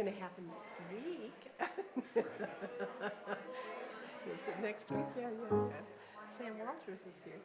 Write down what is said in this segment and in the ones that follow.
going to happen next week. Is it next week? Yeah. Sam Walters is here.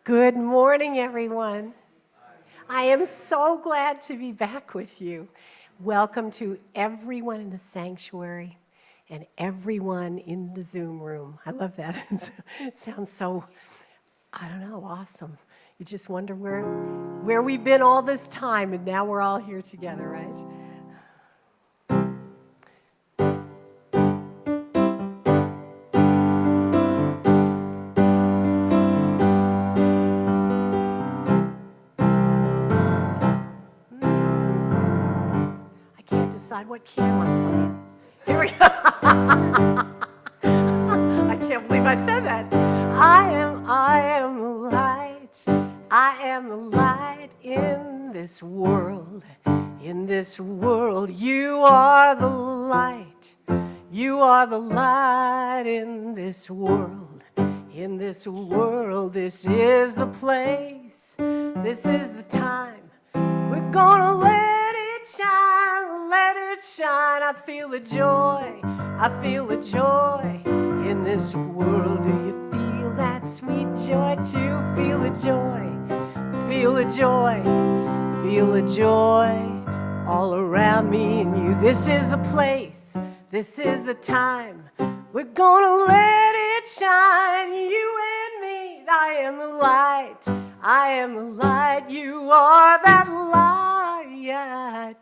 Good morning, everyone. I am so glad to be back with you. Welcome to everyone in the sanctuary and everyone in the Zoom room. I love that. It sounds so, I don't know, awesome. You just wonder where we've been all this time, and now we're all here together, right? Decide what key I want to play. Here we go. I can't believe I said that. I am the light. I am the light in this world. In this world, you are the light. You are the light in this world. In this world, this is the place. This is the time. We're gonna let it shine, let it shine. I feel the joy, I feel the joy in this world. Do you feel that sweet joy too? Feel the joy, feel the joy, feel the joy all around me and you. This is the place, this is the time. We're gonna let it shine, you and me. I am the light, I am the light. You are that light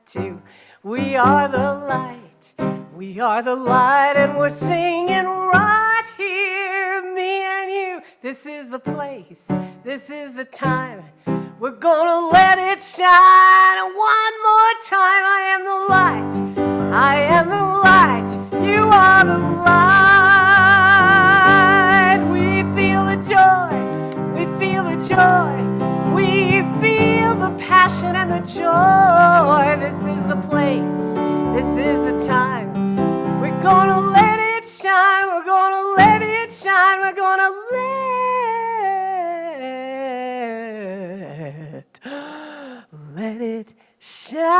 too. We are the light, we are the light, and we're singing right here, me and you. This is the place, this is the time. We're gonna let it shine one more time. I am the light, I am the light. You are the light. We feel the joy, we feel the joy. We feel the passion and the joy. This is the place, this is the time. We're gonna let it shine, we're gonna let it shine, we're gonna let it shine.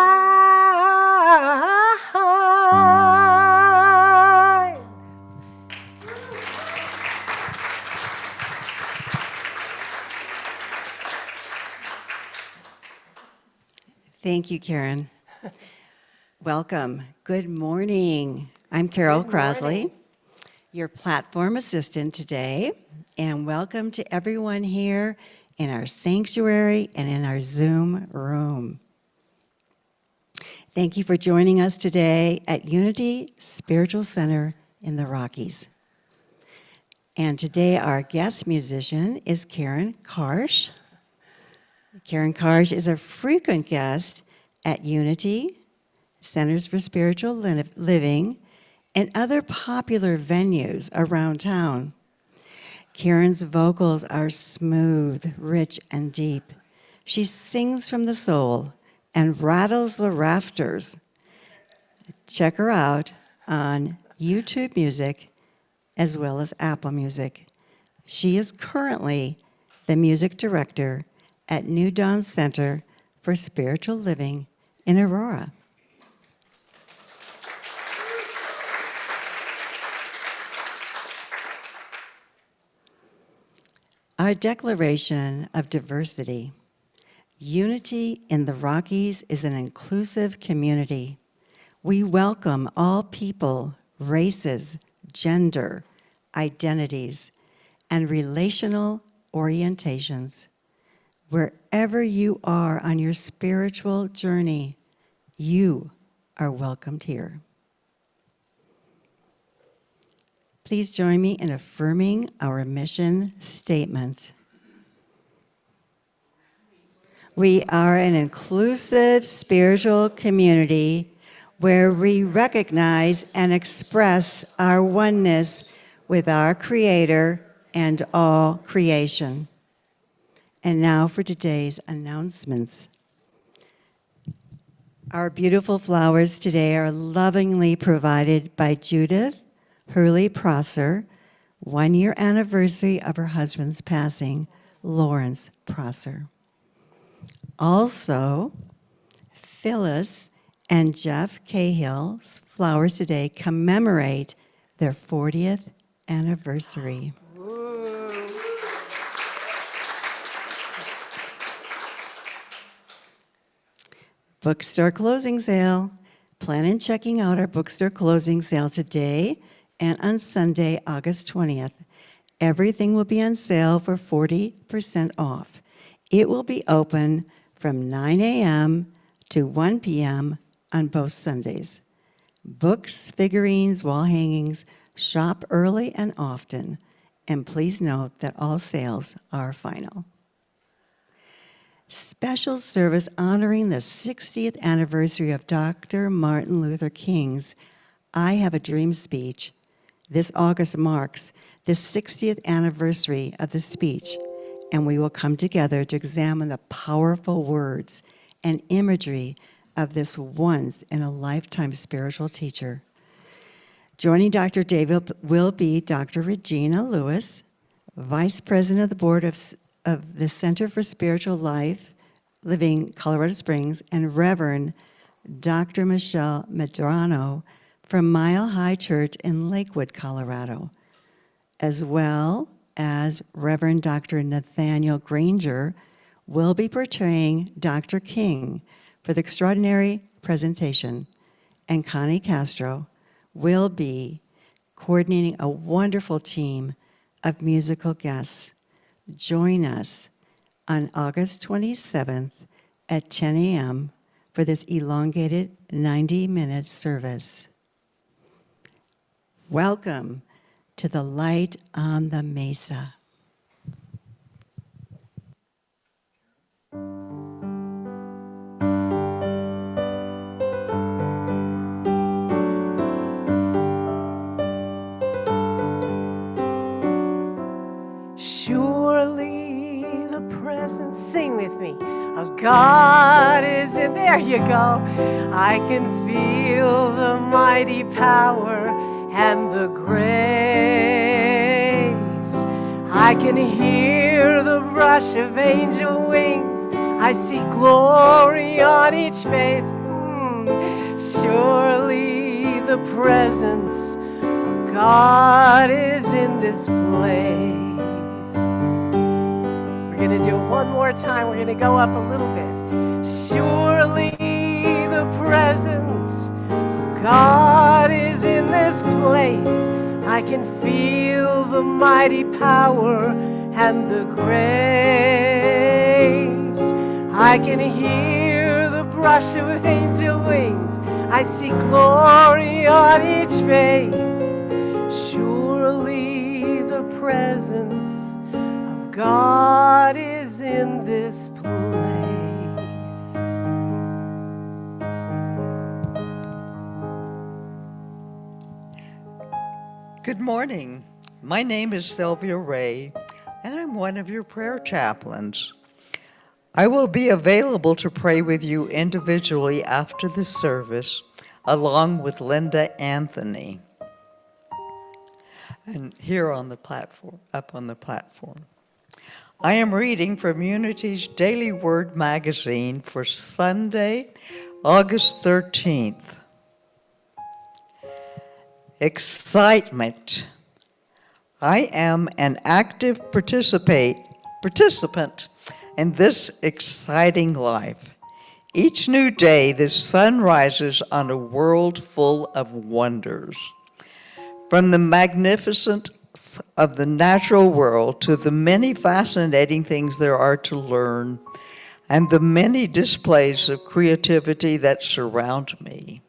Thank you, Karen. Welcome. Good morning. I'm Carol Crosley, your platform assistant today, and welcome to everyone here in our sanctuary and in our Zoom room. Thank you for joining us today at Unity Spiritual Center in the Rockies. And today our guest musician is Karen Karsh. Karen Karsh is a frequent guest at Unity, Centers for Spiritual Living, and other popular venues around town. Karen's vocals are smooth, rich, and deep. She sings from the soul and rattles the rafters. Check her out on YouTube Music as well as Apple Music. She is currently the music director at New Dawn Center for Spiritual Living in Aurora. Our declaration of diversity. Unity in the Rockies is an inclusive community. We welcome all people, races, gender, identities, and relational orientations. Wherever you are on your spiritual journey, you are welcomed here. Please join me in affirming our mission statement. We are an inclusive spiritual community where we recognize and express our oneness with our Creator and all creation. And now for today's announcements. Our beautiful flowers today are lovingly provided by Judith Hurley Prosser, 1-year anniversary of her husband's passing, Lawrence Prosser. Also, Phyllis and Jeff Cahill's flowers today commemorate their 40th anniversary. Bookstore closing sale. Plan on checking out our bookstore closing sale today and on Sunday, August 20th. Everything will be on sale for 40% off. It will be open from 9 a.m. to 1 p.m. on both Sundays. Books, figurines, wall hangings, shop early and often. And please note that all sales are final. Special service honoring the 60th anniversary of Dr. Martin Luther King's I Have a Dream speech. This August marks the 60th anniversary of the speech, and we will come together to examine the powerful words and imagery of this once-in-a-lifetime spiritual teacher. Joining Dr. David will be Dr. Regina Lewis, Vice President of the Board of the Center for Spiritual Living, Colorado Springs, and Reverend Dr. Michelle Medrano from Mile High Church in Lakewood, Colorado, as well as Reverend Dr. Nathaniel Granger will be portraying Dr. King for the extraordinary presentation, and Connie Castro will be coordinating a wonderful team of musical guests. Join us on August 27th at 10 a.m. for this elongated 90-minute service. Welcome to the light on the mesa. Surely the presence, sing with me, of God is in, there you go. I can feel the mighty power and the grace. I can hear the rush of angel wings. I see glory on each face. Surely the presence of God is in this place. We're going to do it one more time. We're going to go up a little bit. Surely the presence of God is in this place. I can feel the mighty power and the grace. I can hear the brush of angel wings. I see glory on each face. Surely the presence of God is in this place. Good morning. My name is Sylvia Ray, and I'm one of your prayer chaplains. I will be available to pray with you individually after the service, along with Linda Anthony, and here on the platform, up on the platform. I am reading from Unity's Daily Word magazine for Sunday, August 13th. Excitement. I am an active participant in this exciting life. Each new day, the sun rises on a world full of wonders. From the magnificence of the natural world to the many fascinating things there are to learn and the many displays of creativity that surround me,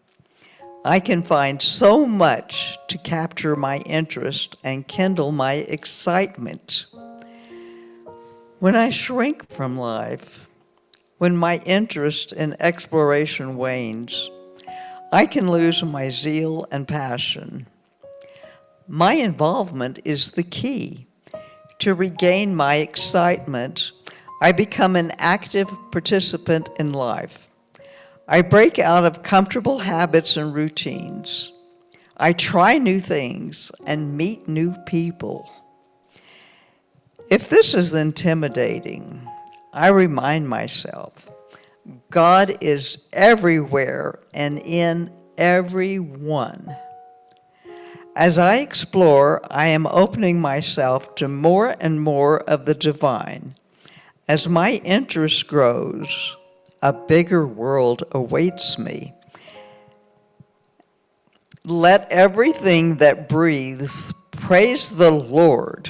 I can find so much to capture my interest and kindle my excitement. When I shrink from life, when my interest in exploration wanes, I can lose my zeal and passion. My involvement is the key. To regain my excitement, I become an active participant in life. I break out of comfortable habits and routines. I try new things and meet new people. If this is intimidating, I remind myself, God is everywhere and in everyone. As I explore, I am opening myself to more and more of the divine. As my interest grows, a bigger world awaits me. Let everything that breathes praise the Lord.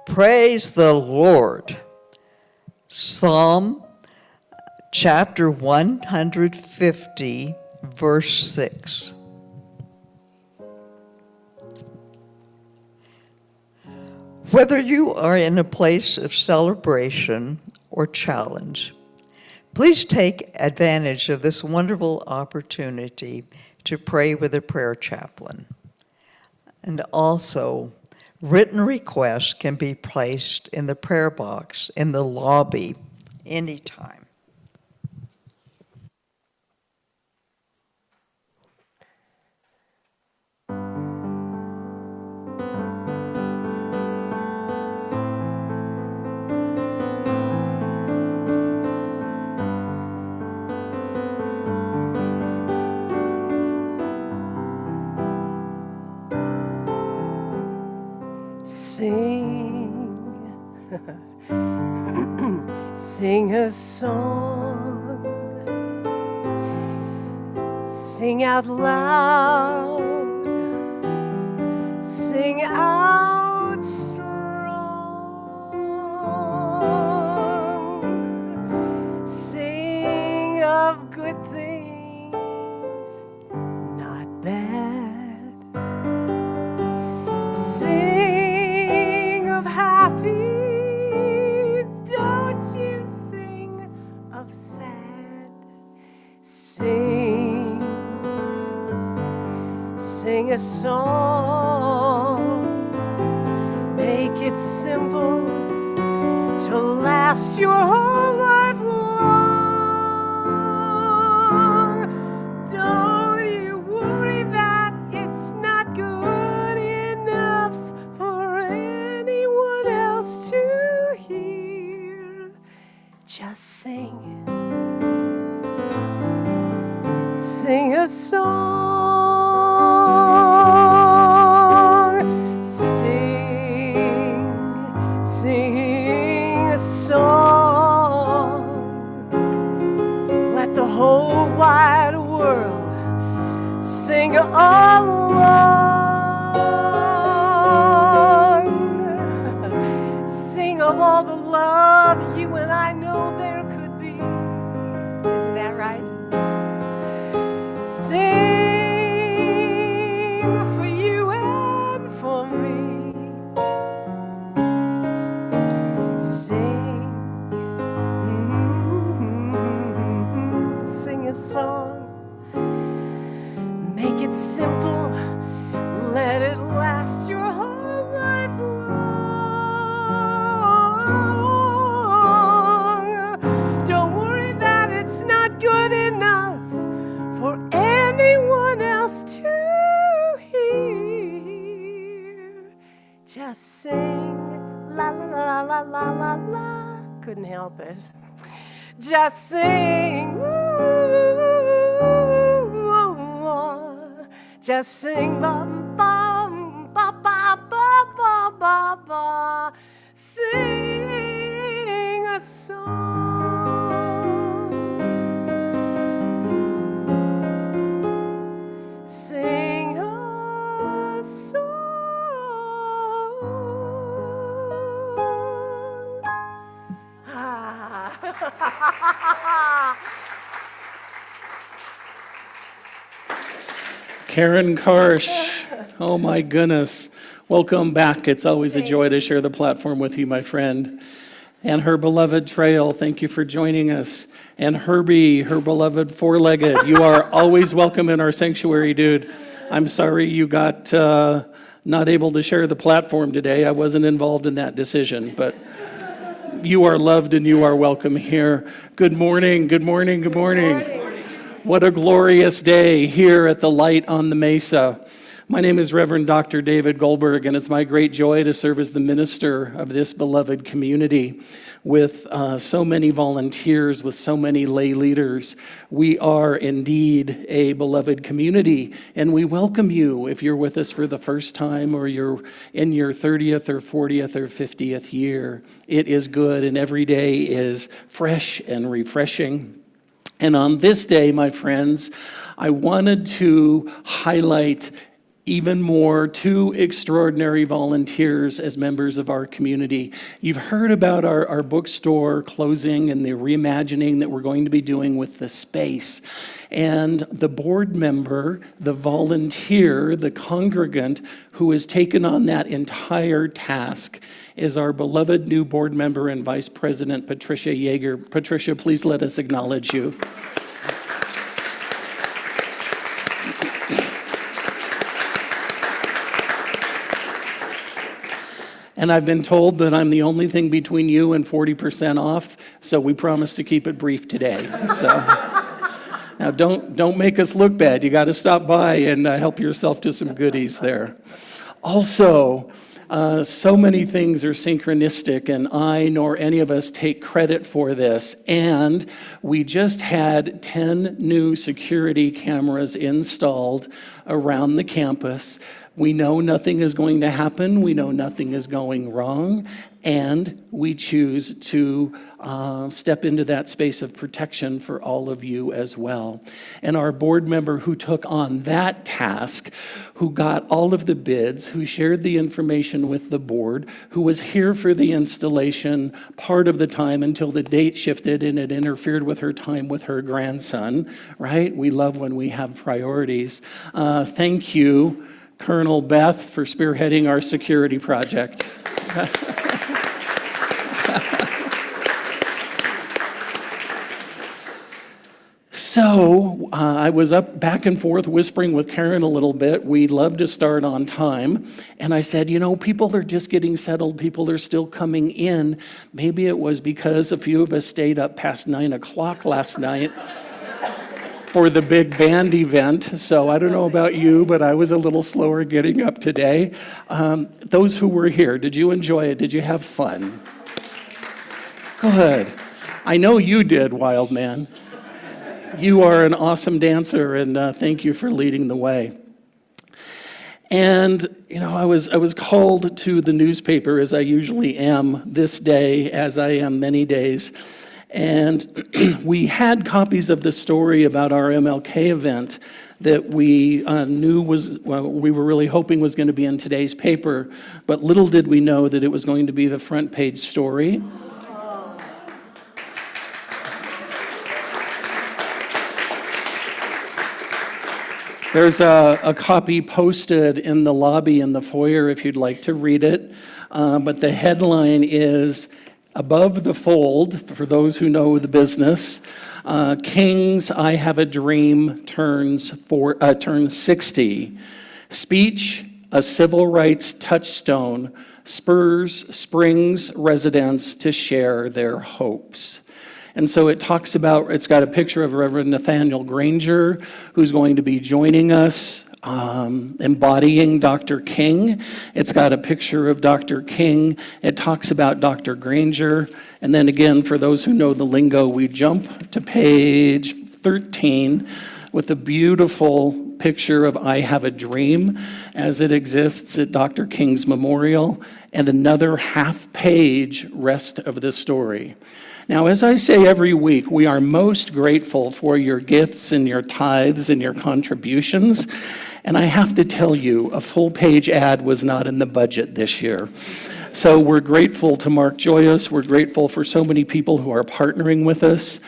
Praise the Lord. Psalm chapter 150, verse 6. Whether you are in a place of celebration or challenge, please take advantage of this wonderful opportunity to pray with a prayer chaplain. And also, written requests can be placed in the prayer box in the lobby anytime. Sing, sing a song, sing out loud, sing out strong, sing of good things, not bad, sing of happy, don't you sing of sad, sing a song, make it simple to last your whole life long. Don't you worry that it's not good enough for anyone else to hear. Just sing a song, sing a song. Let the whole wide world sing along. It's simple, let it last your whole life long. Don't worry that it's not good enough for anyone else to hear. Just sing la la la la la la la. Couldn't help it. Just sing. Just sing bum bum ba ba ba ba ba ba. Sing a song. Sing a song. Ah. Karen Karsh, oh my goodness. Welcome back. It's always a joy to share the platform with you, my friend. And her beloved Trail, thank you for joining us. And Herbie, her beloved four-legged, you are always welcome in our sanctuary, dude. I'm sorry you got not able to share the platform today. I wasn't involved in that decision, but you are loved and you are welcome here. Good morning, good morning, good morning. What a glorious day here at the Light on the Mesa. My name is Reverend Dr. David Goldberg, and it's my great joy to serve as the minister of this beloved community with so many volunteers, with so many lay leaders. We are indeed a beloved community, and we welcome you if you're with us for the first time or you're in your 30th or 40th or 50th year. It is good, and every day is fresh and refreshing. And on this day, my friends, I wanted to highlight even more two extraordinary volunteers as members of our community. You've heard about our bookstore closing and the reimagining that we're going to be doing with the space. And the board member, the volunteer, the congregant who has taken on that entire task is our beloved new board member and Vice President, Patricia Yeager. Patricia, please let us acknowledge you. And I've been told that I'm the only thing between you and 40% off, so we promise to keep it brief today. So now don't make us look bad. You got to stop by and help yourself to some goodies there. Also, so many things are synchronistic, and I nor any of us take credit for this. And we just had 10 new security cameras installed around the campus. We know nothing is going to happen. We know nothing is going wrong. And we choose to step into that space of protection for all of you as well. And our board member who took on that task, who got all of the bids, who shared the information with the board, who was here for the installation part of the time until the date shifted and it interfered with her time with her grandson, right? We love when we have priorities. Thank you, Colonel Beth, for spearheading our security project. So I was up back and forth whispering with Karen a little bit. We'd love to start on time. And I said, you know, people are just getting settled. People are still coming in. Maybe it was because a few of us stayed up past 9 o'clock last night for the big band event. So I don't know about you, but I was a little slower getting up today. Those who were here, did you enjoy it? Did you have fun? Good. I know you did, Wild Man. You are an awesome dancer, and thank you for leading the way. And, you know, I was called to the newspaper, as I usually am this day, as I am many days. And we had copies of the story about our MLK event that we knew was, well, we were really hoping was going to be in today's paper, but little did we know that it was going to be the front page story. There's a copy posted in the lobby in the foyer if you'd like to read it. But the headline is, Above the fold, for those who know the business, King's I Have a Dream turns 60. Speech, a civil rights touchstone, springs residents to share their hopes. And so it talks about, it's got a picture of Reverend Nathaniel Granger, who's going to be joining us, embodying Dr. King. It's got a picture of Dr. King. It talks about Dr. Granger. And then again, for those who know the lingo, we jump to page 13 with a beautiful picture of I Have a Dream as it exists at Dr. King's memorial, and another half-page rest of the story. Now, as I say every week, we are most grateful for your gifts and your tithes and your contributions. And I have to tell you, a full-page ad was not in the budget this year. So we're grateful to Mark Joyous. We're grateful for so many people who are partnering with us.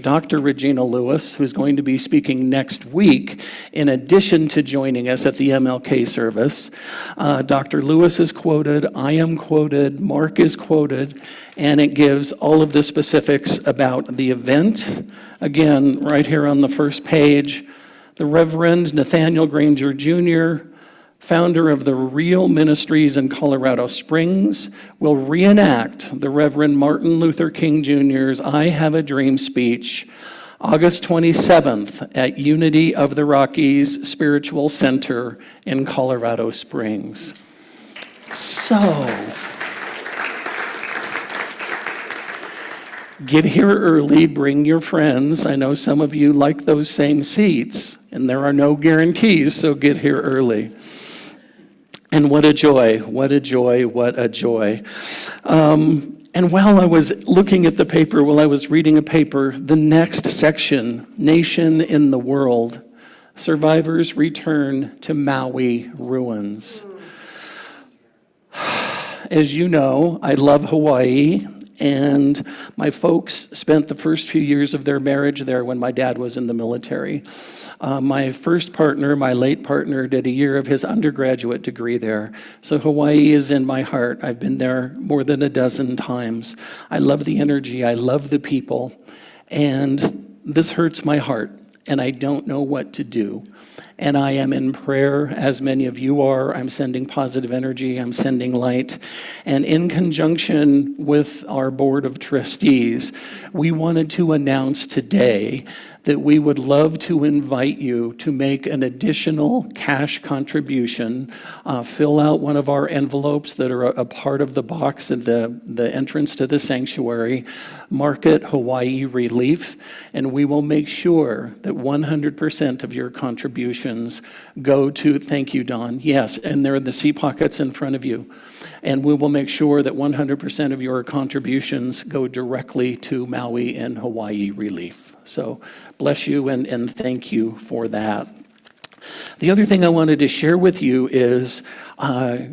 Dr. Regina Lewis, who's going to be speaking next week, in addition to joining us at the MLK service. Dr. Lewis is quoted, I am quoted, Mark is quoted, and it gives all of the specifics about the event. Again, right here on the first page, the Reverend Nathaniel Granger Jr., founder of the Real Ministries in Colorado Springs, will reenact the Reverend Martin Luther King Jr.'s I Have a Dream speech, August 27th at Unity of the Rockies Spiritual Center in Colorado Springs. So, get here early, bring your friends. I know some of you like those same seats, and there are no guarantees, so get here early. And what a joy, what a joy, what a joy. And while I was looking at the paper, while I was reading a paper, the next section, Nation in the World, Survivors Return to Maui Ruins. As you know, I love Hawaii, and my folks spent the first few years of their marriage there when my dad was in the military. My first partner, my late partner, did a year of his undergraduate degree there. So Hawaii is in my heart. I've been there more than a dozen times. I love the energy. I love the people. And this hurts my heart, and I don't know what to do. And I am in prayer, as many of you are. I'm sending positive energy. I'm sending light. And in conjunction with our board of trustees, we wanted to announce today that we would love to invite you to make an additional cash contribution. Fill out one of our envelopes that are a part of the box at the entrance to the sanctuary. Mark it Hawaii Relief, and we will make sure that 100% of your contributions go to, thank you, Don, yes, and there are the seat pockets in front of you. And we will make sure that 100% of your contributions go directly to Maui and Hawaii Relief. So bless you and thank you for that. The other thing I wanted to share with you is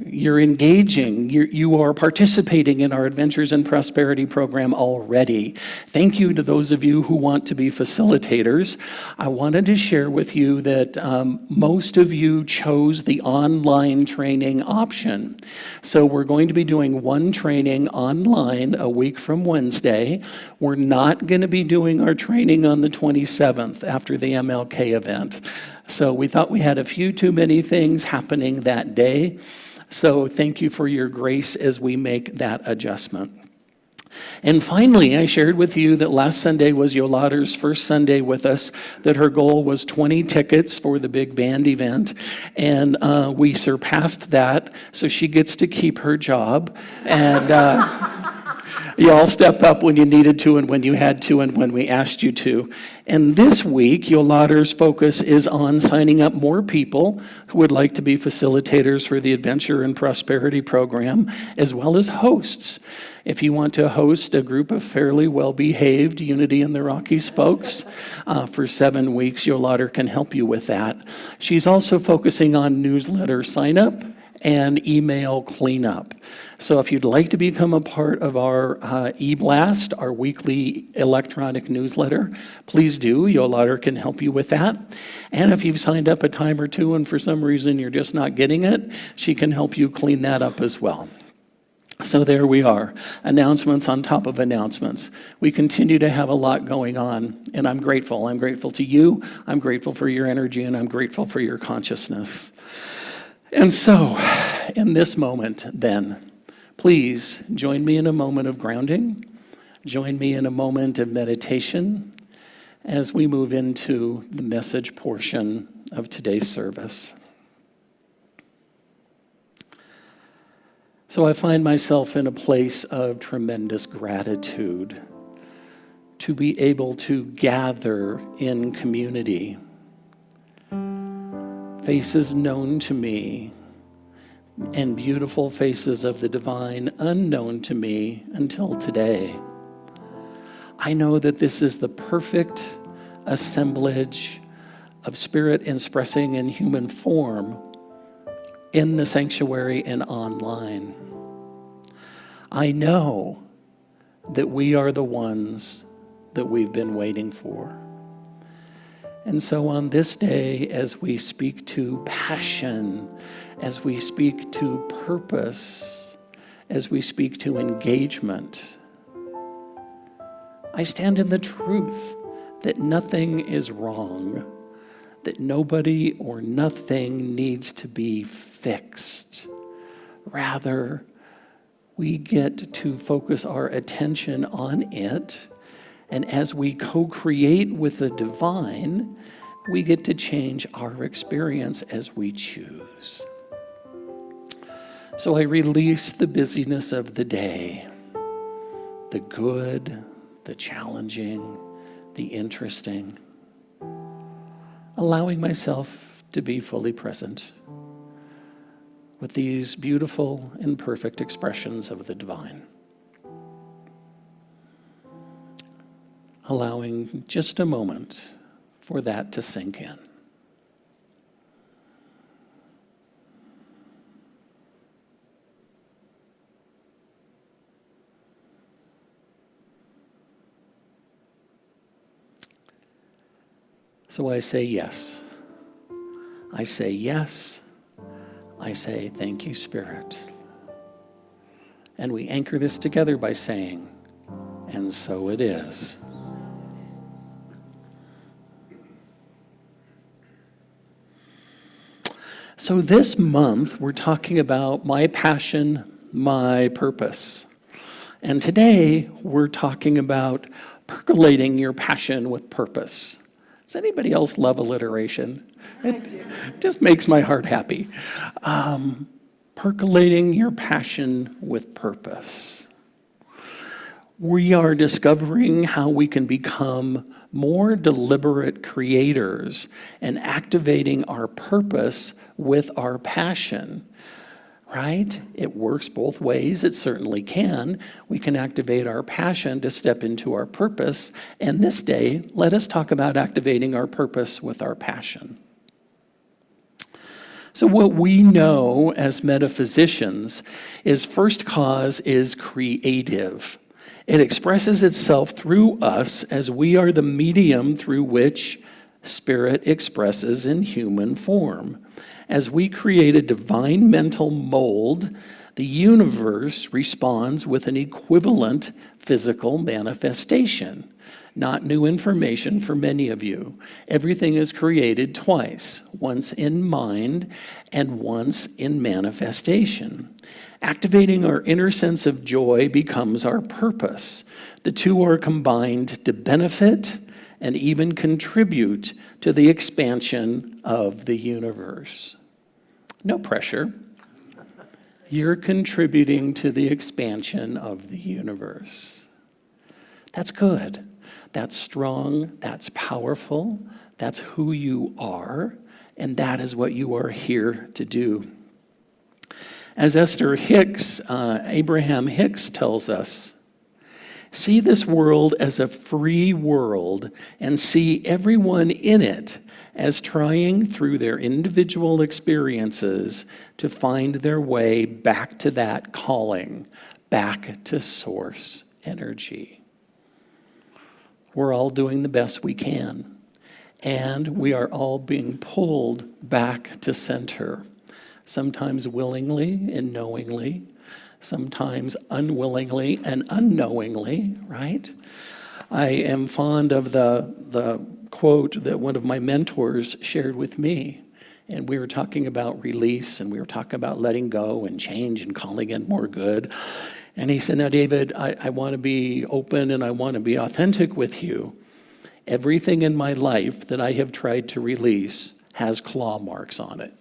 you're engaging, you are participating in our Adventures in Prosperity program already. Thank you to those of you who want to be facilitators. I wanted to share with you that most of you chose the online training option. So we're going to be doing one training online a week from Wednesday. We're not going to be doing our training on the 27th after the MLK event. So we thought we had a few too many things happening that day. So thank you for your grace as we make that adjustment. And finally, I shared with you that last Sunday was Yolanda's first Sunday with us, that her goal was 20 tickets for the big band event. And we surpassed that, so she gets to keep her job. And you all step up when you needed to and when you had to and when we asked you to. And this week, Yolanda's focus is on signing up more people who would like to be facilitators for the Adventure and Prosperity program, as well as hosts. If you want to host a group of fairly well-behaved Unity in the Rockies folks for 7 weeks, Yolanda can help you with that. She's also focusing on newsletter sign-up and email cleanup. So if you'd like to become a part of our e-blast, our weekly electronic newsletter, please do. Yolanda can help you with that. And if you've signed up a time or two and for some reason you're just not getting it, she can help you clean that up as well. So there we are, announcements on top of announcements. We continue to have a lot going on, and I'm grateful. I'm grateful to you, I'm grateful for your energy, and I'm grateful for your consciousness. And so, in this moment then, please join me in a moment of grounding. Join me in a moment of meditation as we move into the message portion of today's service. So I find myself in a place of tremendous gratitude to be able to gather in community. Faces known to me and beautiful faces of the divine unknown to me until today. I know that this is the perfect assemblage of spirit expressing in human form in the sanctuary and online. I know that we are the ones that we've been waiting for. And so on this day, as we speak to passion, as we speak to purpose, as we speak to engagement, I stand in the truth that nothing is wrong, that nobody or nothing needs to be fixed. Rather, we get to focus our attention on it, and as we co-create with the divine, we get to change our experience as we choose. So I release the busyness of the day, the good, the challenging, the interesting, allowing myself to be fully present with these beautiful and perfect expressions of the divine. Allowing just a moment for that to sink in. So I say yes. I say yes. I say thank you, Spirit. And we anchor this together by saying, and so it is. So this month, we're talking about my passion, my purpose. And today, we're talking about percolating your passion with purpose. Does anybody else love alliteration? It just makes my heart happy. Percolating your passion with purpose. We are discovering how we can become more deliberate creators and activating our purpose with our passion, right? It works both ways. It certainly can. We can activate our passion to step into our purpose. And this day, let us talk about activating our purpose with our passion. So what we know as metaphysicians is first cause is creative. It expresses itself through us as we are the medium through which spirit expresses in human form. As we create a divine mental mold, the universe responds with an equivalent physical manifestation. Not new information for many of you. Everything is created twice, once in mind and once in manifestation. Activating our inner sense of joy becomes our purpose. The two are combined to benefit and even contribute to the expansion of the universe. No pressure. You're contributing to the expansion of the universe. That's good. That's strong. That's powerful. That's who you are. And that is what you are here to do. As Abraham Hicks tells us, see this world as a free world and see everyone in it as trying through their individual experiences to find their way back to that calling, back to source energy. We're all doing the best we can, and we are all being pulled back to center, sometimes willingly and knowingly, sometimes unwillingly and unknowingly, right? I am fond of the quote that one of my mentors shared with me. And we were talking about release, and we were talking about letting go and change and calling in more good. And he said, now, David, I want to be open and I want to be authentic with you. Everything in my life that I have tried to release has claw marks on it.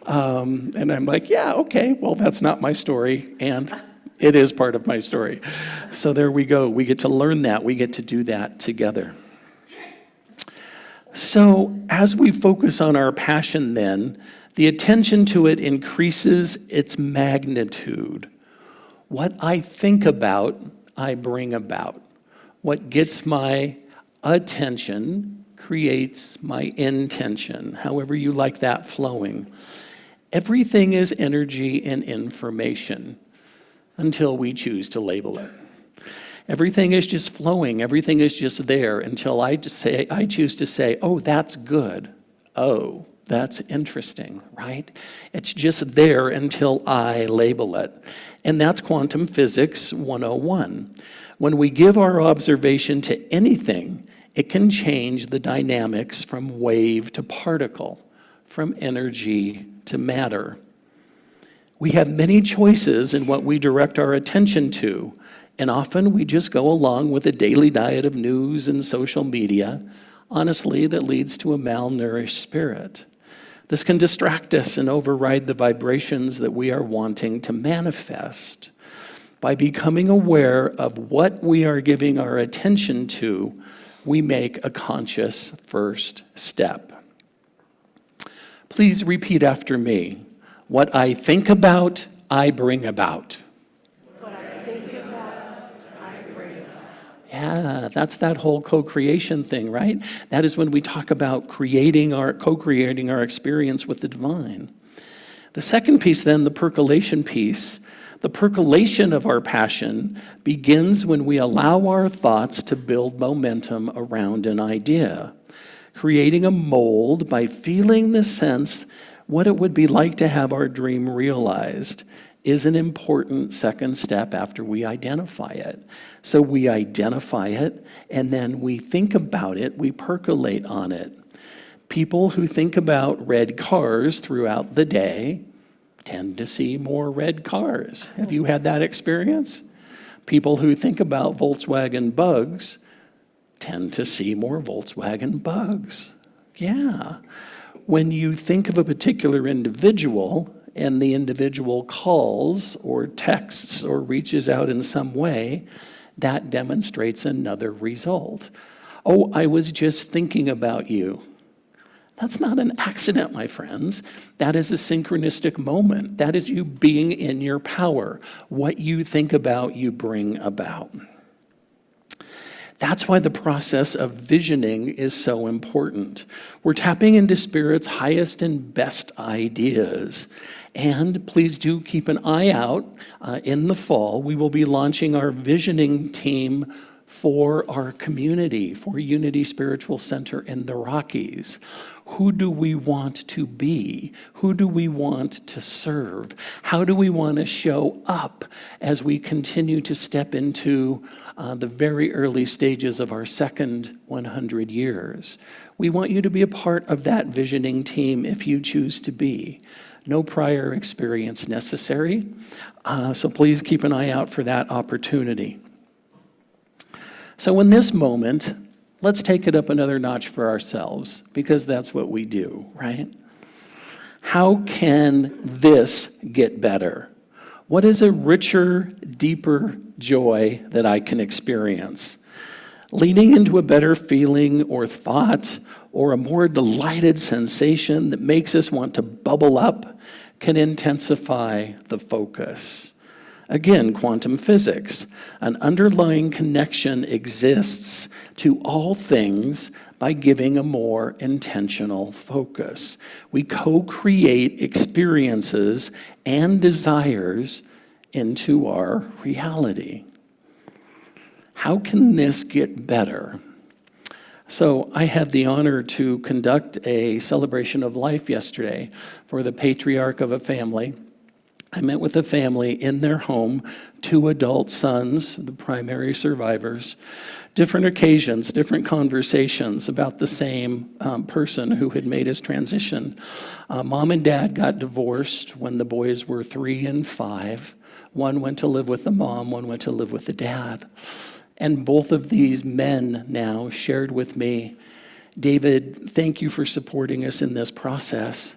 And I'm like, yeah, okay, well, that's not my story, and it is part of my story. So there we go. We get to learn that. We get to do that together. So as we focus on our passion then, the attention to it increases its magnitude. What I think about, I bring about. What gets my attention creates my intention, however you like that flowing. Everything is energy and information until we choose to label it. Everything is just flowing. Everything is just there until I choose to say, oh, that's good. Oh, that's interesting, right? It's just there until I label it. And that's quantum physics 101. When we give our observation to anything, it can change the dynamics from wave to particle, from energy to matter. We have many choices in what we direct our attention to, and often we just go along with a daily diet of news and social media, honestly, that leads to a malnourished spirit. This can distract us and override the vibrations that we are wanting to manifest. By becoming aware of what we are giving our attention to, we make a conscious first step. Please repeat after me. What I think about, I bring about. What I think about, I bring about. Yeah, that's that whole co-creation thing, right? That is when we talk about co-creating our experience with the divine. The second piece then, the percolation piece, the percolation of our passion begins when we allow our thoughts to build momentum around an idea, creating a mold by feeling the sense what it would be like to have our dream realized is an important second step after we identify it. So we identify it, and then we think about it, we percolate on it. People who think about red cars throughout the day tend to see more red cars. Have you had that experience? People who think about Volkswagen bugs tend to see more Volkswagen bugs. Yeah. When you think of a particular individual and the individual calls or texts or reaches out in some way, that demonstrates another result. Oh, I was just thinking about you. That's not an accident, my friends. That is a synchronistic moment. That is you being in your power. What you think about, you bring about. That's why the process of visioning is so important. We're tapping into Spirit's highest and best ideas. And please do keep an eye out in the fall. We will be launching our visioning team for our community, for Unity Spiritual Center in the Rockies. Who do we want to be? Who do we want to serve? How do we want to show up as we continue to step into the very early stages of our second 100 years? We want you to be a part of that visioning team if you choose to be. No prior experience necessary, so please keep an eye out for that opportunity. So in this moment, let's take it up another notch for ourselves, because that's what we do, right? How can this get better? What is a richer, deeper joy that I can experience? Leaning into a better feeling or thought or a more delighted sensation that makes us want to bubble up can intensify the focus. Again, quantum physics. An underlying connection exists to all things by giving a more intentional focus. We co-create experiences and desires into our reality. How can this get better? So I had the honor to conduct a celebration of life yesterday for the patriarch of a family. I met with a family in their home, 2 adult sons, the primary survivors, different occasions, different conversations about the same person who had made his transition. Mom and dad got divorced when the boys were 3 and 5. One went to live with the mom, one went to live with the dad. And both of these men now shared with me, David, thank you for supporting us in this process.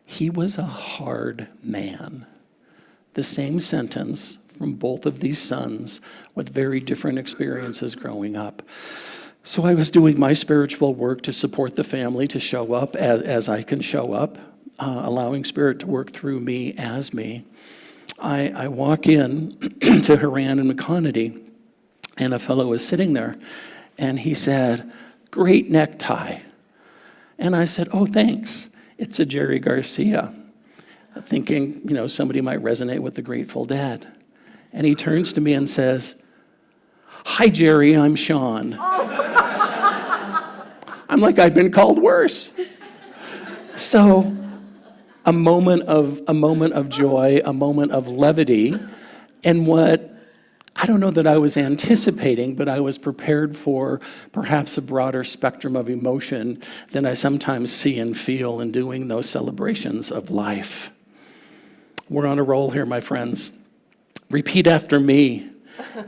He was a hard man. The same sentence from both of these sons with very different experiences growing up. So I was doing my spiritual work to support the family to show up as I can show up, allowing Spirit to work through me as me. I walk in to Haran and McConaughey, and a fellow was sitting there, and he said, great necktie. And I said, oh, thanks. It's a Jerry Garcia. Thinking, somebody might resonate with the Grateful Dead. And he turns to me and says, hi, Jerry, I'm Sean. I'm like, I've been called worse. So a moment of joy, a moment of levity, and what I don't know that I was anticipating, but I was prepared for perhaps a broader spectrum of emotion than I sometimes see and feel in doing those celebrations of life. We're on a roll here, my friends. Repeat after me.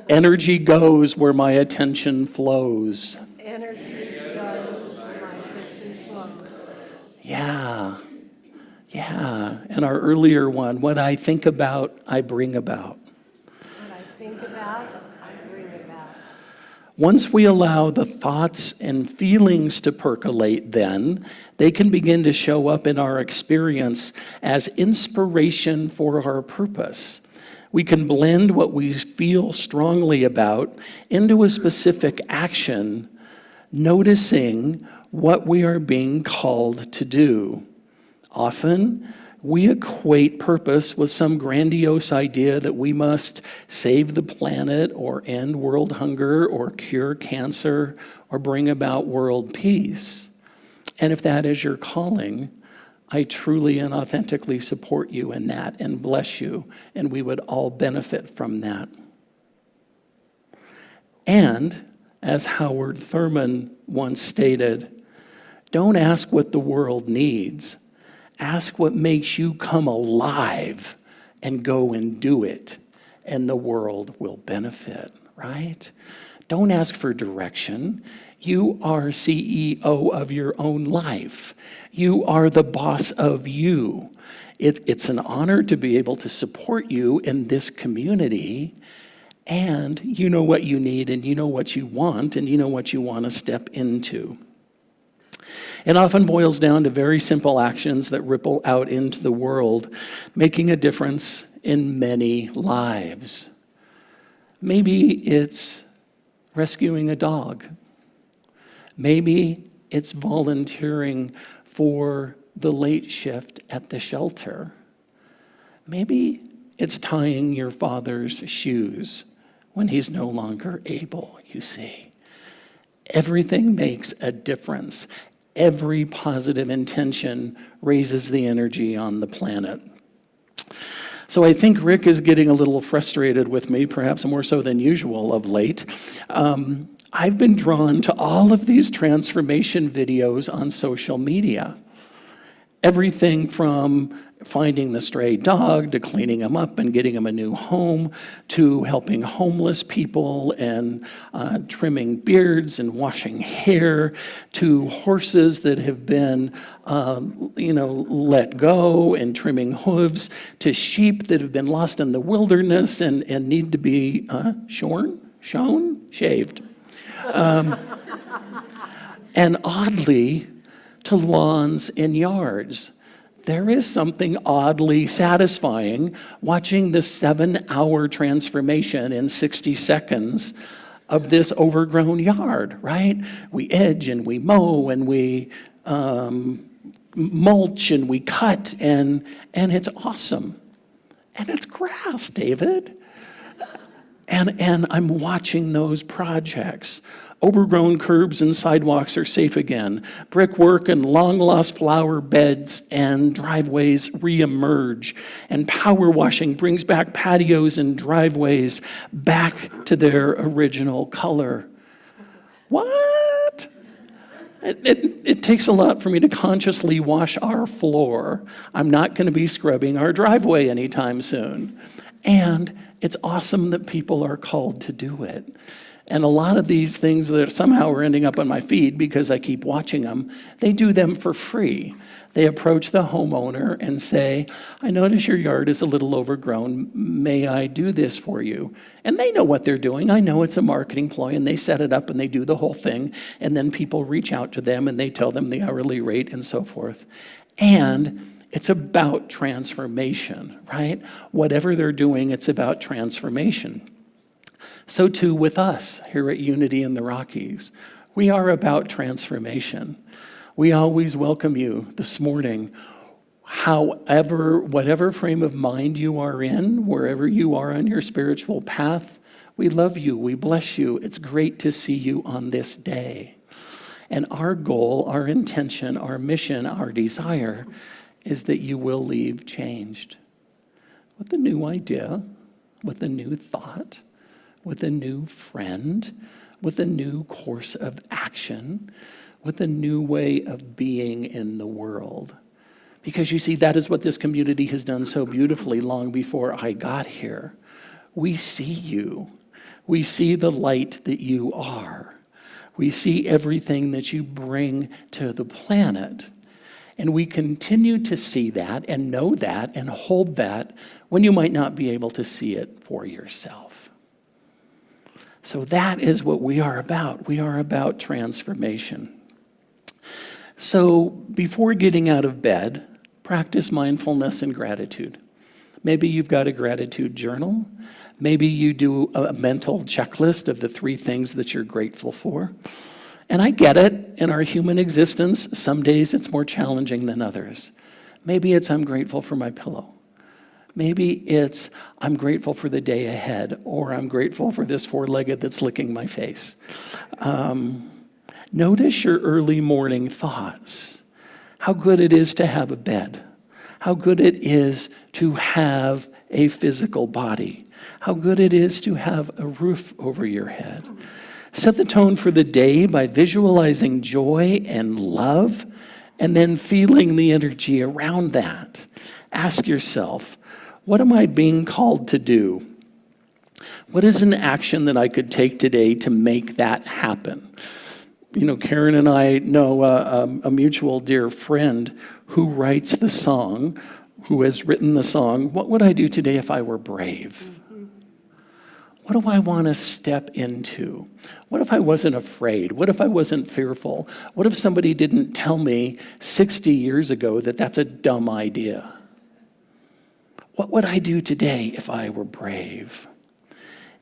Energy goes where my attention flows. Energy goes where my attention flows. Yeah. And our earlier one, what I think about, I bring about. What I think about, I bring about. Once we allow the thoughts and feelings to percolate, then they can begin to show up in our experience as inspiration for our purpose. We can blend what we feel strongly about into a specific action, noticing what we are being called to do. Often, we equate purpose with some grandiose idea that we must save the planet or end world hunger or cure cancer or bring about world peace. And if that is your calling, I truly and authentically support you in that and bless you, and we would all benefit from that. And, as Howard Thurman once stated, don't ask what the world needs. Ask what makes you come alive and go and do it, and the world will benefit, right? Don't ask for direction. You are CEO of your own life. You are the boss of you. It's an honor to be able to support you in this community, and you know what you need, and you know what you want, and you know what you want to step into. It often boils down to very simple actions that ripple out into the world, making a difference in many lives. Maybe it's rescuing a dog. Maybe it's volunteering for the late shift at the shelter. Maybe it's tying your father's shoes when he's no longer able, you see. Everything makes a difference. Every positive intention raises the energy on the planet. So I think Rick is getting a little frustrated with me, perhaps more so than usual of late. I've been drawn to all of these transformation videos on social media. Everything from finding the stray dog, to cleaning him up and getting him a new home, to helping homeless people and trimming beards and washing hair, to horses that have been, let go and trimming hooves, to sheep that have been lost in the wilderness and need to be shaved. And oddly, to lawns and yards. There is something oddly satisfying watching the 7-hour transformation in 60 seconds of this overgrown yard, right? We edge and we mow and we mulch and we cut and it's awesome. And it's grass, David. And I'm watching those projects Overgrown curbs and sidewalks are safe again. Brickwork and long-lost flower beds and driveways reemerge. And power washing brings back patios and driveways back to their original color. What? It takes a lot for me to consciously wash our floor. I'm not going to be scrubbing our driveway anytime soon. And it's awesome that people are called to do it. And a lot of these things that somehow are ending up on my feed because I keep watching them, they do them for free. They approach the homeowner and say, I notice your yard is a little overgrown. May I do this for you? And they know what they're doing. I know it's a marketing ploy, and they set it up and they do the whole thing. And then people reach out to them and they tell them the hourly rate and so forth. And it's about transformation, right? Whatever they're doing, it's about transformation. So too with us here at Unity in the Rockies. We are about transformation. We always welcome you this morning. However, whatever frame of mind you are in, wherever you are on your spiritual path, we love you, we bless you. It's great to see you on this day. And our goal, our intention, our mission, our desire is that you will leave changed. With a new idea, with a new thought, with a new friend, with a new course of action, with a new way of being in the world. Because you see, that is what this community has done so beautifully long before I got here. We see you. We see the light that you are. We see everything that you bring to the planet. And we continue to see that and know that and hold that when you might not be able to see it for yourself. So that is what we are about. We are about transformation. So before getting out of bed, practice mindfulness and gratitude. Maybe you've got a gratitude journal. Maybe you do a mental checklist of the 3 things that you're grateful for. And I get it. In our human existence, some days it's more challenging than others. Maybe it's I'm grateful for my pillow. Maybe it's I'm grateful for the day ahead, or I'm grateful for this 4-legged that's licking my face. Notice your early morning thoughts. How good it is to have a bed. How good it is to have a physical body. How good it is to have a roof over your head. Set the tone for the day by visualizing joy and love, and then feeling the energy around that. Ask yourself, what am I being called to do? What is an action that I could take today to make that happen? You know, Karen and I know a mutual dear friend who writes the song, who has written the song, What Would I Do Today If I Were Brave? What do I want to step into? What if I wasn't afraid? What if I wasn't fearful? What if somebody didn't tell me 60 years ago that that's a dumb idea? What would I do today if I were brave?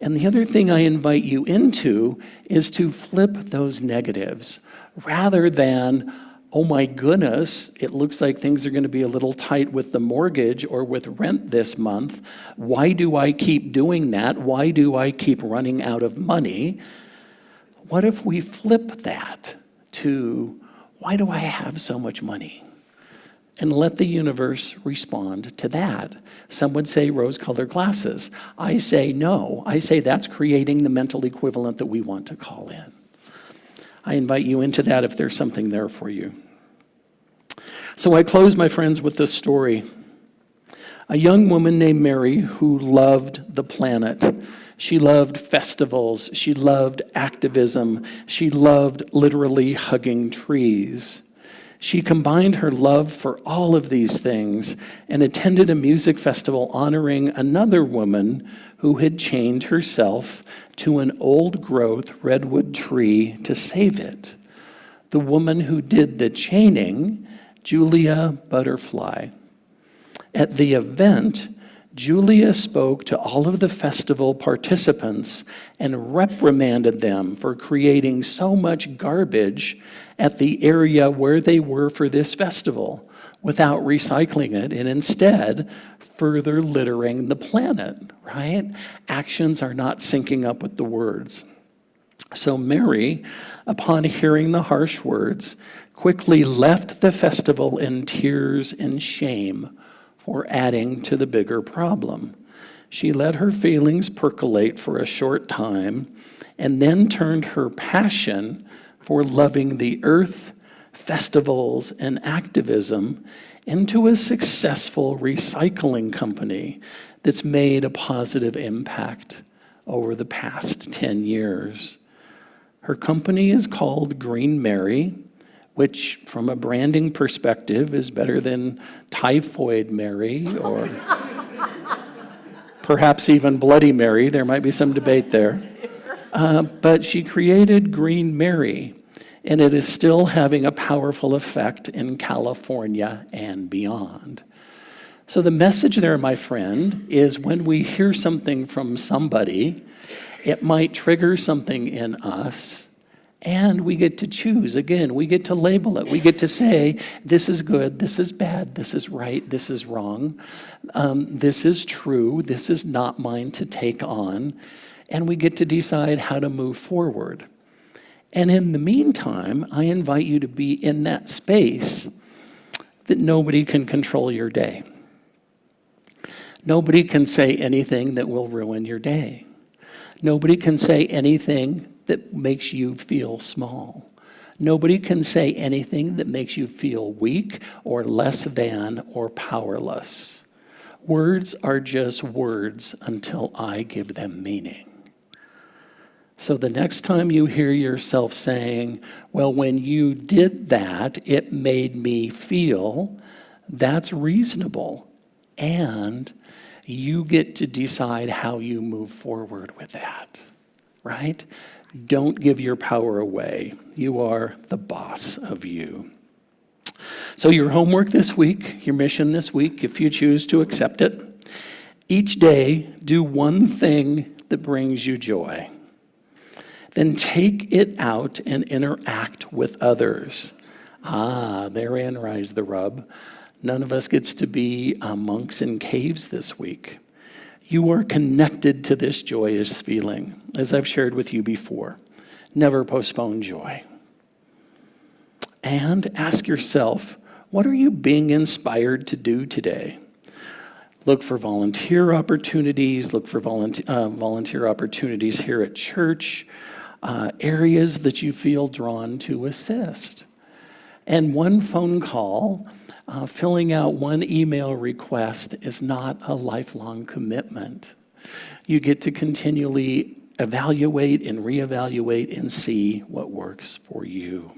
And the other thing I invite you into is to flip those negatives. Rather than, oh my goodness, it looks like things are going to be a little tight with the mortgage or with rent this month. Why do I keep doing that? Why do I keep running out of money? What if we flip that to, why do I have so much money? And let the universe respond to that. Some would say rose-colored glasses. I say no. I say that's creating the mental equivalent that we want to call in. I invite you into that if there's something there for you. So I close, my friends, with this story. A young woman named Mary who loved the planet. She loved festivals. She loved activism. She loved literally hugging trees. She combined her love for all of these things and attended a music festival honoring another woman who had chained herself to an old-growth redwood tree to save it. The woman who did the chaining, Julia Butterfly. At the event, Julia spoke to all of the festival participants and reprimanded them for creating so much garbage at the area where they were for this festival without recycling it, and instead further littering the planet, right? Actions are not syncing up with the words. So Mary, upon hearing the harsh words, quickly left the festival in tears and shame for adding to the bigger problem. She let her feelings percolate for a short time and then turned her passion for loving the earth, festivals, and activism into a successful recycling company that's made a positive impact over the past 10 years. Her company is called Green Mary, which from a branding perspective is better than Typhoid Mary or perhaps even Bloody Mary. There might be some debate there. But she created Green Mary, and it is still having a powerful effect in California and beyond. So the message there, my friend, is when we hear something from somebody, it might trigger something in us, and we get to choose. Again, we get to label it. We get to say, this is good, this is bad, this is right, this is wrong, this is true, this is not mine to take on, and we get to decide how to move forward. And in the meantime, I invite you to be in that space that nobody can control your day. Nobody can say anything that will ruin your day. Nobody can say anything that makes you feel small. Nobody can say anything that makes you feel weak or less than or powerless. Words are just words until I give them meaning. So the next time you hear yourself saying, well, when you did that, it made me feel, that's reasonable. And you get to decide how you move forward with that, right? Don't give your power away. You are the boss of you. So your homework this week, your mission this week, if you choose to accept it, each day do one thing that brings you joy. Then take it out and interact with others. Therein lies the rub. None of us gets to be monks in caves this week. You are connected to this joyous feeling, as I've shared with you before. Never postpone joy. And ask yourself, what are you being inspired to do today? Look for volunteer opportunities. Look for volunteer opportunities here at church. Areas that you feel drawn to assist. And one phone call, filling out one email request is not a lifelong commitment. You get to continually evaluate and reevaluate and see what works for you.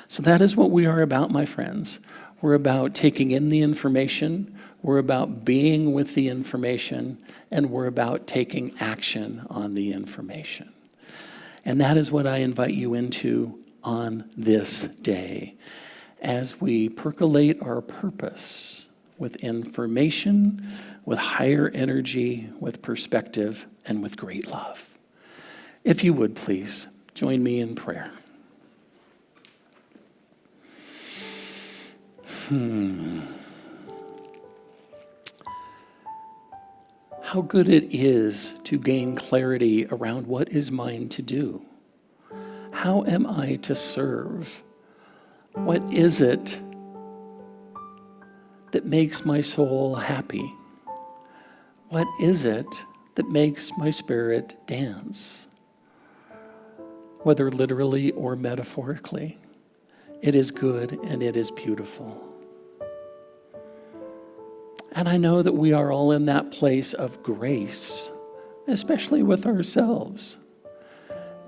So that is what we are about, my friends. We're about taking in the information, we're about being with the information, and we're about taking action on the information. And that is what I invite you into on this day as we percolate our purpose with information, with higher energy, with perspective, and with great love. If you would, please, join me in prayer. How good it is to gain clarity around what is mine to do. How am I to serve? What is it that makes my soul happy? What is it that makes my spirit dance? Whether literally or metaphorically, it is good and it is beautiful. And I know that we are all in that place of grace, especially with ourselves.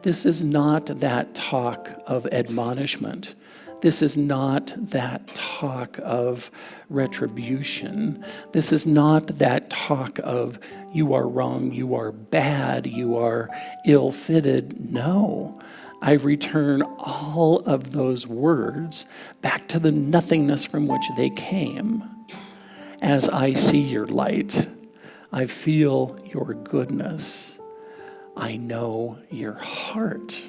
This is not that talk of admonishment. This is not that talk of retribution. This is not that talk of you are wrong, you are bad, you are ill-fitted. No, I return all of those words back to the nothingness from which they came. As I see your light, I feel your goodness. I know your heart,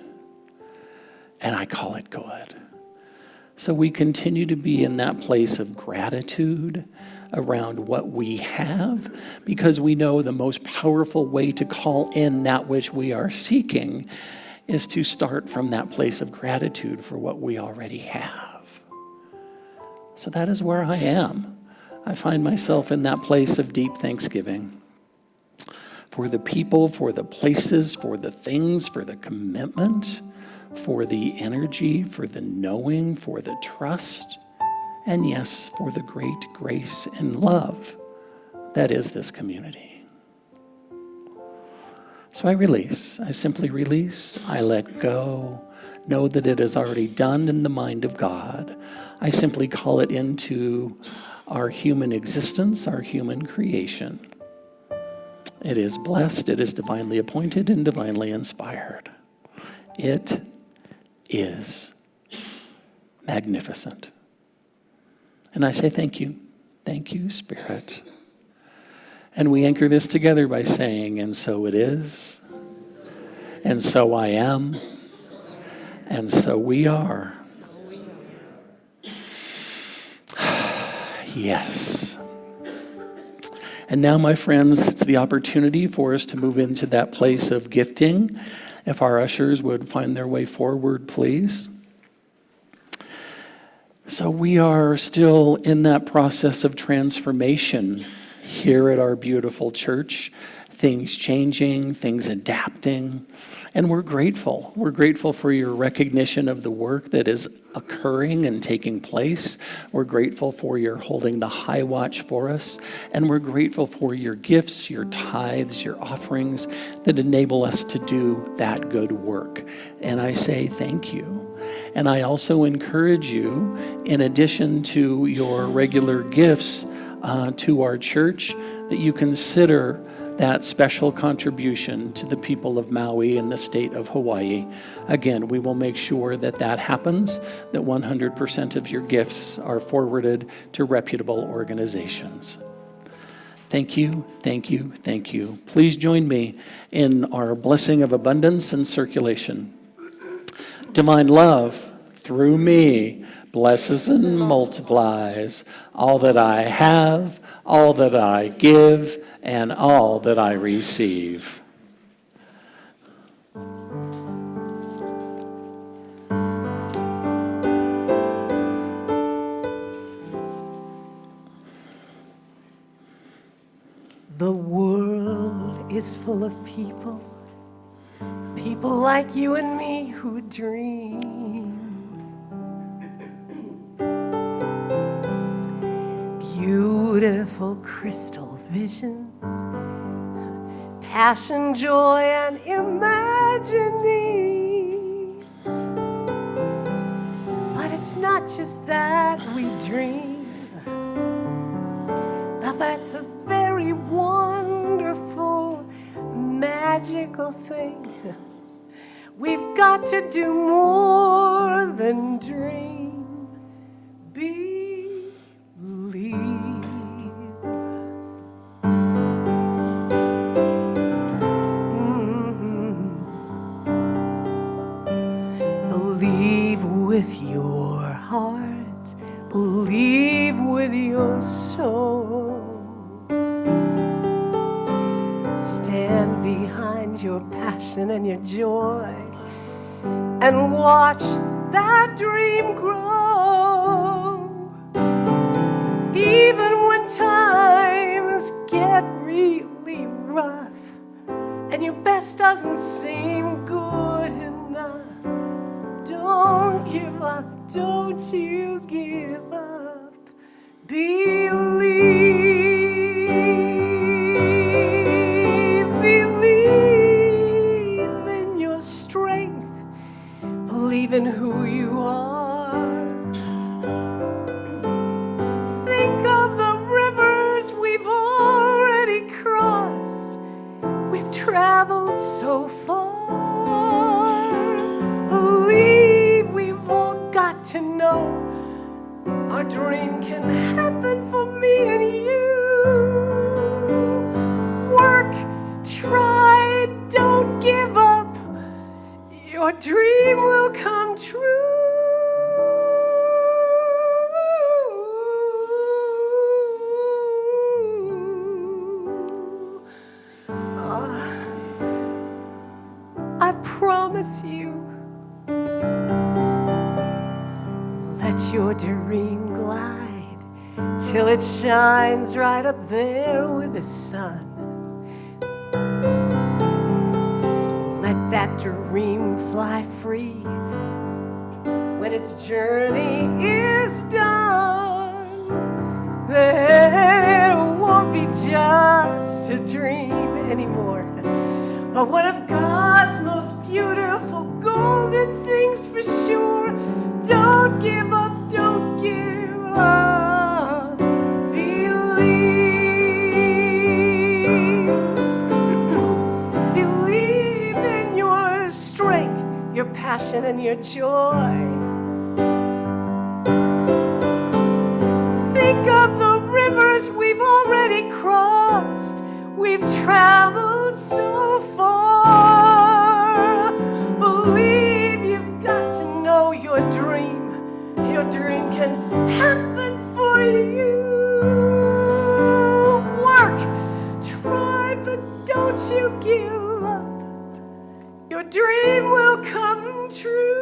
and I call it good. So we continue to be in that place of gratitude around what we have, because we know the most powerful way to call in that which we are seeking is to start from that place of gratitude for what we already have. So that is where I am. I find myself in that place of deep thanksgiving for the people, for the places, for the things, for the commitment, for the energy, for the knowing, for the trust, and yes, for the great grace and love that is this community. So I release. I simply release. I let go. Know that it is already done in the mind of God. I simply call it into our human existence, our human creation. It is blessed, it is divinely appointed, and divinely inspired. It is magnificent. And I say thank you. Thank you, Spirit. And we anchor this together by saying, and so it is, and so I am, and so we are. Yes. And now, my friends, it's the opportunity for us to move into that place of gifting. If our ushers would find their way forward, please. So we are still in that process of transformation here at our beautiful church. Things changing, things adapting. And we're grateful. We're grateful for your recognition of the work that is occurring and taking place. We're grateful for your holding the high watch for us. And we're grateful for your gifts, your tithes, your offerings that enable us to do that good work. And I say thank you. And I also encourage you, in addition to your regular gifts to our church, that you consider that special contribution to the people of Maui and the state of Hawaii. Again, we will make sure that that happens, that 100% of your gifts are forwarded to reputable organizations. Thank you, thank you, thank you. Please join me in our blessing of abundance and circulation. Divine love, through me, blesses and multiplies all that I have, all that I give, and all that I receive. The world is full of people, people like you and me who dream. Beautiful crystal visions, passion, joy, and imaginings. But it's not just that we dream, though that's a very wonderful, magical thing. We've got to do more than dream. Believe. Believe with your heart, believe with your soul. Stand behind your passion and your joy and watch that dream grow. Even when times get really rough and your best doesn't seem good enough, don't give up, don't you give up. Believe, believe in your strength, believe in who you are. Think of the rivers we've already crossed. We've traveled so far. Believe we've all got to know our dream can happen for me and you. Work, try, don't give up. Your dream will come true. Let your dream glide till it shines right up there with the sun. Let that dream fly free when its journey is done. Then it won't be just a dream anymore, but one of God's most beautiful golden things for sure. Don't give up, don't give up. Believe. Believe in your strength, your passion, and your joy. Think of the rivers we've already crossed. We've traveled so far. Believe, you've got to know your dream. Your dream can happen for you. Work, try, but don't you give up. Your dream will come true.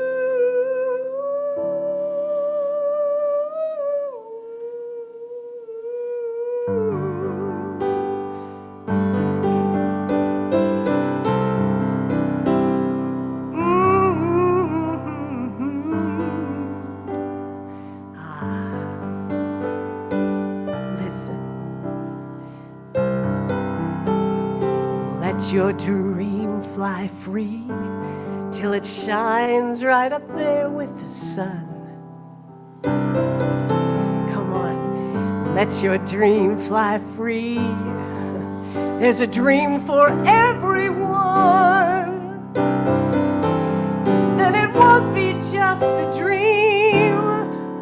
Let your dream fly free till it shines right up there with the sun. Come on, let your dream fly free. There's a dream for everyone. Then it won't be just a dream,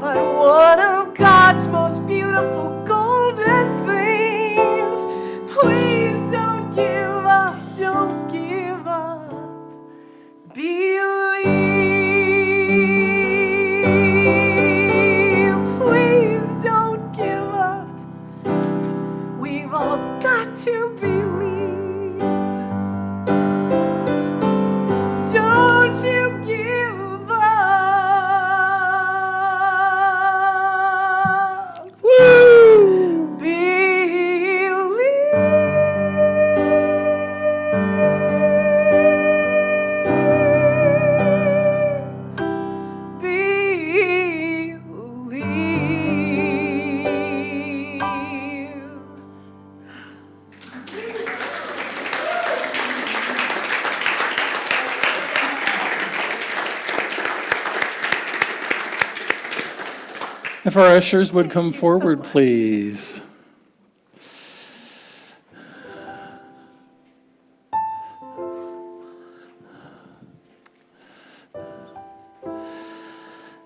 but one of God's most beautiful golden things. Please don't give up, don't give up. Believe, please don't give up. We've all got to believe. Don't you give up. Woo! If our ushers would come forward, please.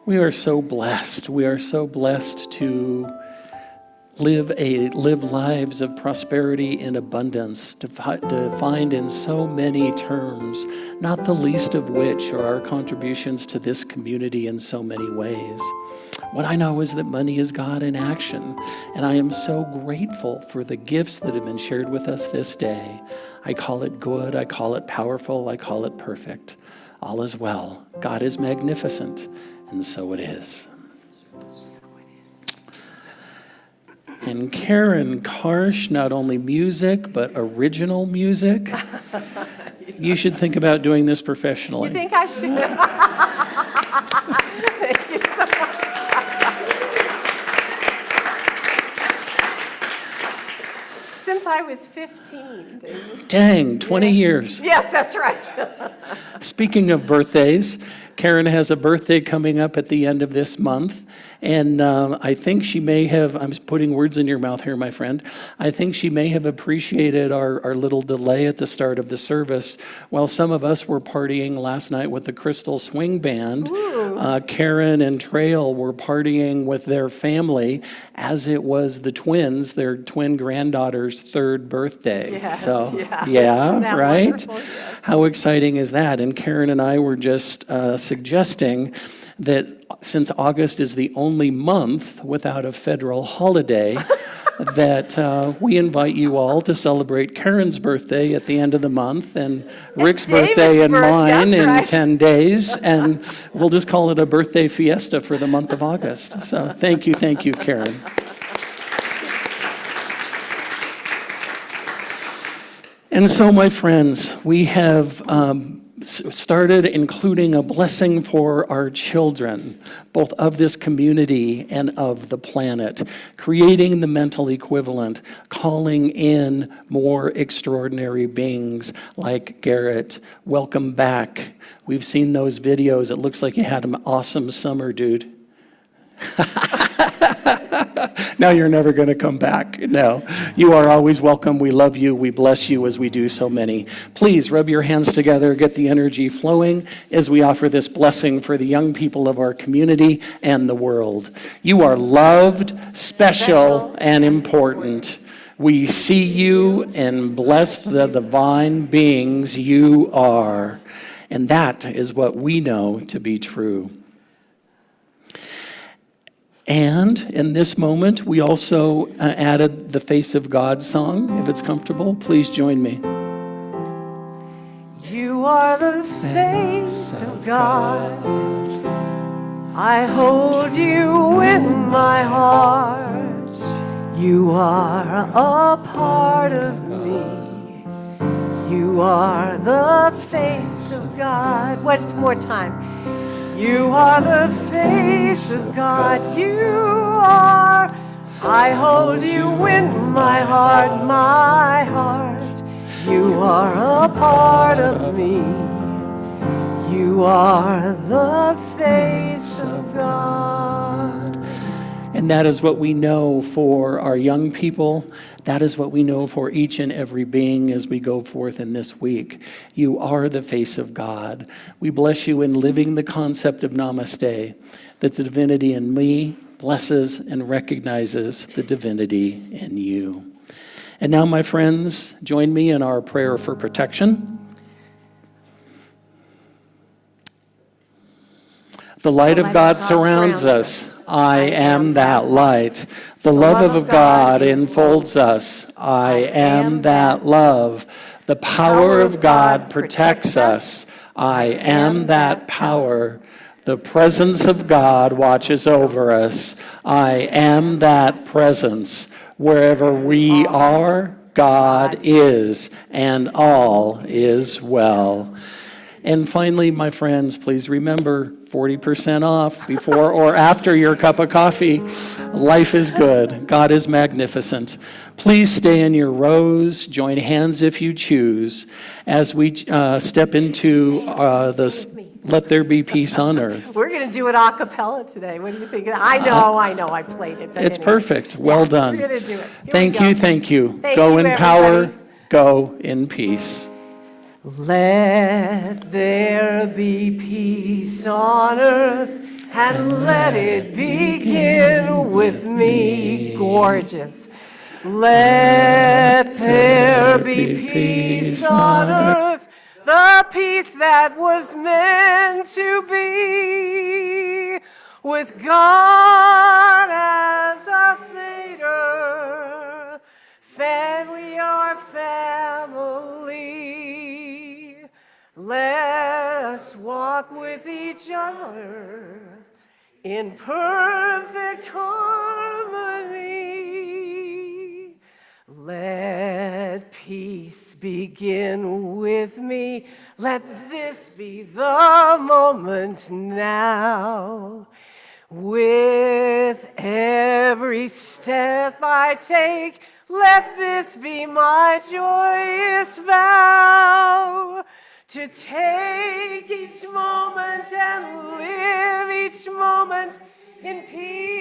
We are so blessed. We are so blessed to live lives of prosperity and abundance, defined in so many terms, not the least of which are our contributions to this community in so many ways. What I know is that money is God in action, and I am so grateful for the gifts that have been shared with us this day. I call it good, I call it powerful, I call it perfect. All is well. God is magnificent, and so it is. And Karen Karsh, not only music, but original music. You should think about doing this professionally. You think I should? Thank you so much. Since I was 15. Dang, 20 years. Yes, that's right. Speaking of birthdays, Karen has a birthday coming up at the end of this month. And I think she may have, I'm putting words in your mouth here, my friend. I think she may have appreciated our little delay at the start of the service. While some of us were partying last night with the Crystal Swing Band, Karen and Trail were partying with their family as it was the twins, their twin granddaughter's third birthday. Yes, so, yeah. Isn't that right? wonderful? Yes. How exciting is that? And Karen and I were just suggesting that since August is the only month without a federal holiday, that we invite you all to celebrate Karen's birthday at the end of the month and Rick's birthday and mine that's in right. 10 days, and we'll just call it a birthday fiesta for the month of August. So thank you, Karen. And so, my friends, we have started including a blessing for our children, both of this community and of the planet, creating the mental equivalent, calling in more extraordinary beings like Garrett. Welcome back. We've seen those videos. It looks like you had an awesome summer, dude. Now you're never going to come back. No, you are always welcome. We love you. We bless you as we do so many. Please rub your hands together, get the energy flowing as we offer this blessing for the young people of our community and the world. You are loved, special, and important. We see you and bless the divine beings you are. And that is what we know to be true. And in this moment, we also added the Face of God song. If it's comfortable, please join me. You are the face of God. I hold you in my heart. You are a part of me. You are the face of God. One more time. You are the face of God. You are. I hold you in my heart, my heart. You are a part of me. You are the face of God. And that is what we know for our young people. That is what we know for each and every being as we go forth in this week. You are the face of God. We bless you in living the concept of namaste, that the divinity in me blesses and recognizes the divinity in you. And now, my friends, join me in our prayer for protection. The light of God surrounds us. I am that light. The love of God enfolds us. I am that love. The power of God protects us. I am that power. The presence of God watches over us. I am that presence. Wherever we are, God is, and all is well. And finally, my friends, please remember 40% off before or after your cup of coffee. Life is good. God is magnificent. Please stay in your rows. Join hands if you choose as we step into this Let There Be Peace on Earth. We're going to do it a cappella today. What do you think? I know, I played it. But It's anyway. perfect. Well done. We're going to do it. Here Thank we go. you, thank you. Thank Go you, in power, everybody. go in peace. Let there be peace on earth, and let it begin with me. Gorgeous. Let there be peace on earth, the peace that was meant to be, with God as our fader, we are family. Let us walk with each other in perfect harmony. Let peace begin with me. Let this be the moment now. With every step I take, let this be my joyous vow, to take each moment and live each moment in peace.